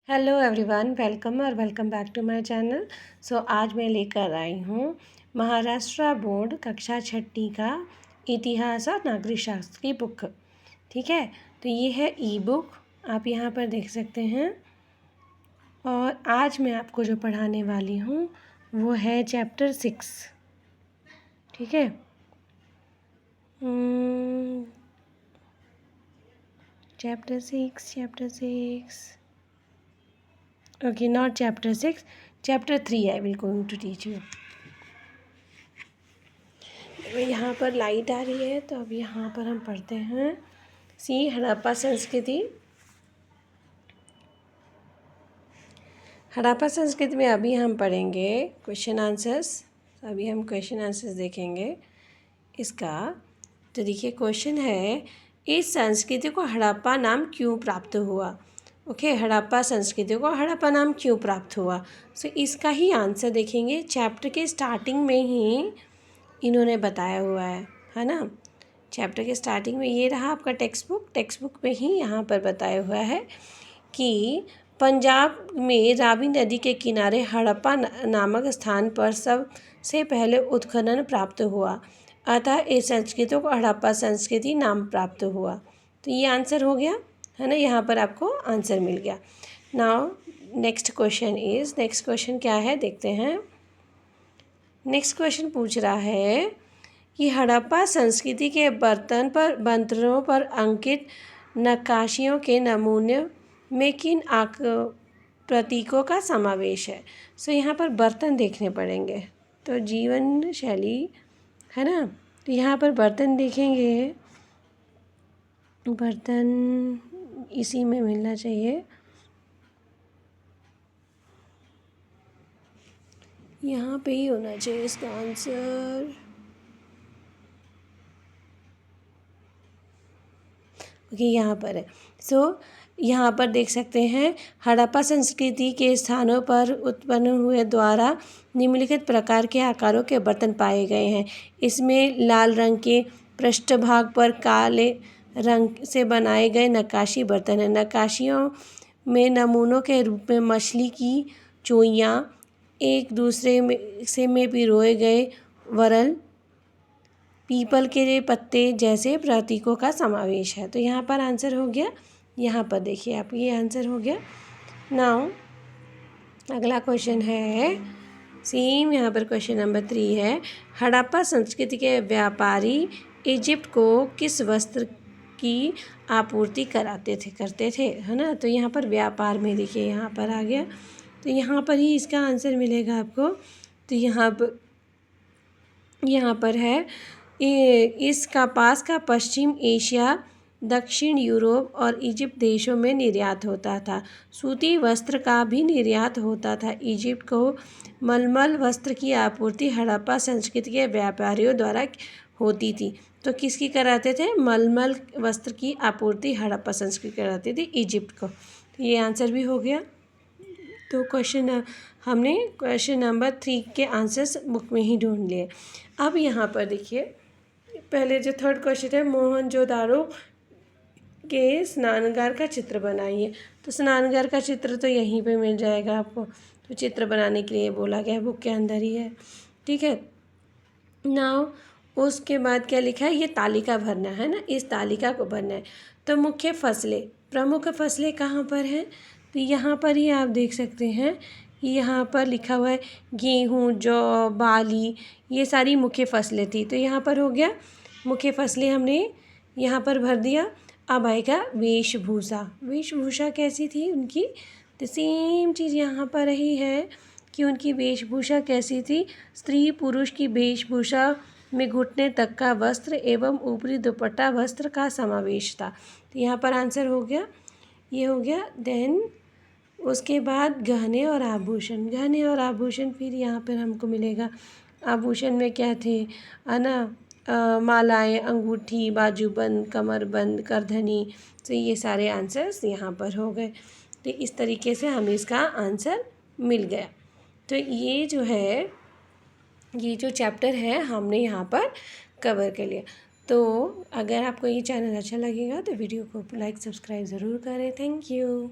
Hello everyone, welcome back to my channel. आज मैं लेकर आई हूँ महाराष्ट्र बोर्ड कक्षा छठी का इतिहास और नागरिक शास्त्र की बुक। ठीक है, तो ये है ई बुक, आप यहाँ पर देख सकते हैं। और आज मैं आपको जो पढ़ाने वाली हूँ वो है चैप्टर 6। ठीक है, chapter 6 okay, not chapter 6, chapter 3 I will going to teach you। यहाँ पर लाइट आ रही है, तो अब यहाँ पर हम पढ़ते हैं हड़प्पा संस्कृति। हड़प्पा संस्कृति में अभी हम पढ़ेंगे क्वेश्चन आंसर्स। अभी हम क्वेश्चन आंसर्स देखेंगे इसका। तो देखिए, क्वेश्चन है, इस संस्कृति को हड़प्पा नाम क्यों प्राप्त हुआ? ओके, हड़प्पा संस्कृति को हड़प्पा नाम क्यों प्राप्त हुआ? इसका ही आंसर देखेंगे। चैप्टर के स्टार्टिंग में ही इन्होंने बताया हुआ है ना। चैप्टर के स्टार्टिंग में ये रहा आपका टेक्स्ट बुक में ही यहाँ पर बताया हुआ है कि पंजाब में रावी नदी के किनारे हड़प्पा नामक स्थान पर सबसे पहले उत्खनन प्राप्त हुआ, अतः इस संस्कृति को हड़प्पा संस्कृति नाम प्राप्त हुआ। तो ये आंसर हो गया है ना, यहाँ पर आपको आंसर मिल गया। नाउ नेक्स्ट क्वेश्चन क्या है, देखते हैं। नेक्स्ट क्वेश्चन पूछ रहा है कि हड़प्पा संस्कृति के बर्तनों पर अंकित नक्काशियों के नमूने में किन प्रतीकों का समावेश है? यहाँ पर बर्तन देखने पड़ेंगे, तो जीवन शैली है ना। तो यहाँ पर बर्तन देखेंगे, बर्तन इसी में मिलना चाहिए। यहाँ पे ही होना चाहिए इसका आंसर। ओके, यहाँ पर है। यहाँ पर देख सकते हैं, हड़प्पा संस्कृति के स्थानों पर उत्पन्न हुए द्वारा निम्नलिखित प्रकार के आकारों के बर्तन पाए गए हैं। इसमें लाल रंग के पृष्ठभाग पर काले रंग से बनाए गए नक्काशी बर्तन हैं। नक्काशियों में नमूनों के रूप में मछली की चोइयाँ, एक दूसरे में पिरोए गए वरल, पीपल के पत्ते जैसे प्रतीकों का समावेश है। तो यहाँ पर आंसर हो गया। यहाँ पर देखिए आप, ये आंसर हो गया। नाउ अगला क्वेश्चन है सेम, यहाँ पर क्वेश्चन नंबर 3 है। हड़प्पा संस्कृति के व्यापारी इजिप्ट को किस वस्त्र की आपूर्ति करते थे है ना। तो यहाँ पर व्यापार में देखिए, यहाँ पर आ गया, तो यहाँ पर ही इसका आंसर मिलेगा आपको। तो यहाँ पर है, इस कपास का पश्चिम एशिया, दक्षिण यूरोप और इजिप्ट देशों में निर्यात होता था। सूती वस्त्र का भी निर्यात होता था। इजिप्ट को मलमल वस्त्र की आपूर्ति हड़प्पा संस्कृति के व्यापारियों द्वारा होती थी। तो किसकी कराते थे? मलमल वस्त्र की आपूर्ति हड़प्पा संस्कृति कराती थी इजिप्ट को। तो ये आंसर भी हो गया। तो हमने क्वेश्चन नंबर 3 के आंसर्स बुक में ही ढूंढ लिए। अब यहाँ पर देखिए, पहले जो थर्ड क्वेश्चन है, मोहनजोदाड़ो के स्नानघर का चित्र बनाइए। तो स्नानघर का चित्र तो यहीं पे मिल जाएगा आपको। तो चित्र बनाने के लिए बोला गया, बुक के अंदर ही है। ठीक है, नाउ उसके बाद क्या लिखा है, ये तालिका भरना है ना, इस तालिका को भरना है। तो प्रमुख फसलें कहाँ पर हैं? तो यहाँ पर ही आप देख सकते हैं, यहाँ पर लिखा हुआ है गेहूँ, जौ, बाली, ये सारी मुख्य फसलें थी। तो यहाँ पर हो गया, मुख्य फसलें हमने यहाँ पर भर दिया। अब आएगा वेशभूषा कैसी थी उनकी? तो सेम चीज़ यहाँ पर रही है कि उनकी वेशभूषा कैसी थी। स्त्री पुरुष की वेशभूषा में घुटने तक का वस्त्र एवं ऊपरी दुपट्टा वस्त्र का समावेश था। तो यहाँ पर आंसर हो गया, ये हो गया। देन उसके बाद गहने और आभूषण फिर यहाँ पर हमको मिलेगा। आभूषण में क्या थे, है ना, मालाएं, अंगूठी, बाजूबंद, कमरबंद, करधनी। तो ये सारे आंसर्स यहाँ पर हो गए। तो इस तरीके से हमें इसका आंसर मिल गया। तो ये जो चैप्टर है हमने यहाँ पर कवर कर लिया। तो अगर आपको ये चैनल अच्छा लगेगा तो वीडियो को लाइक सब्सक्राइब ज़रूर करें। Thank you.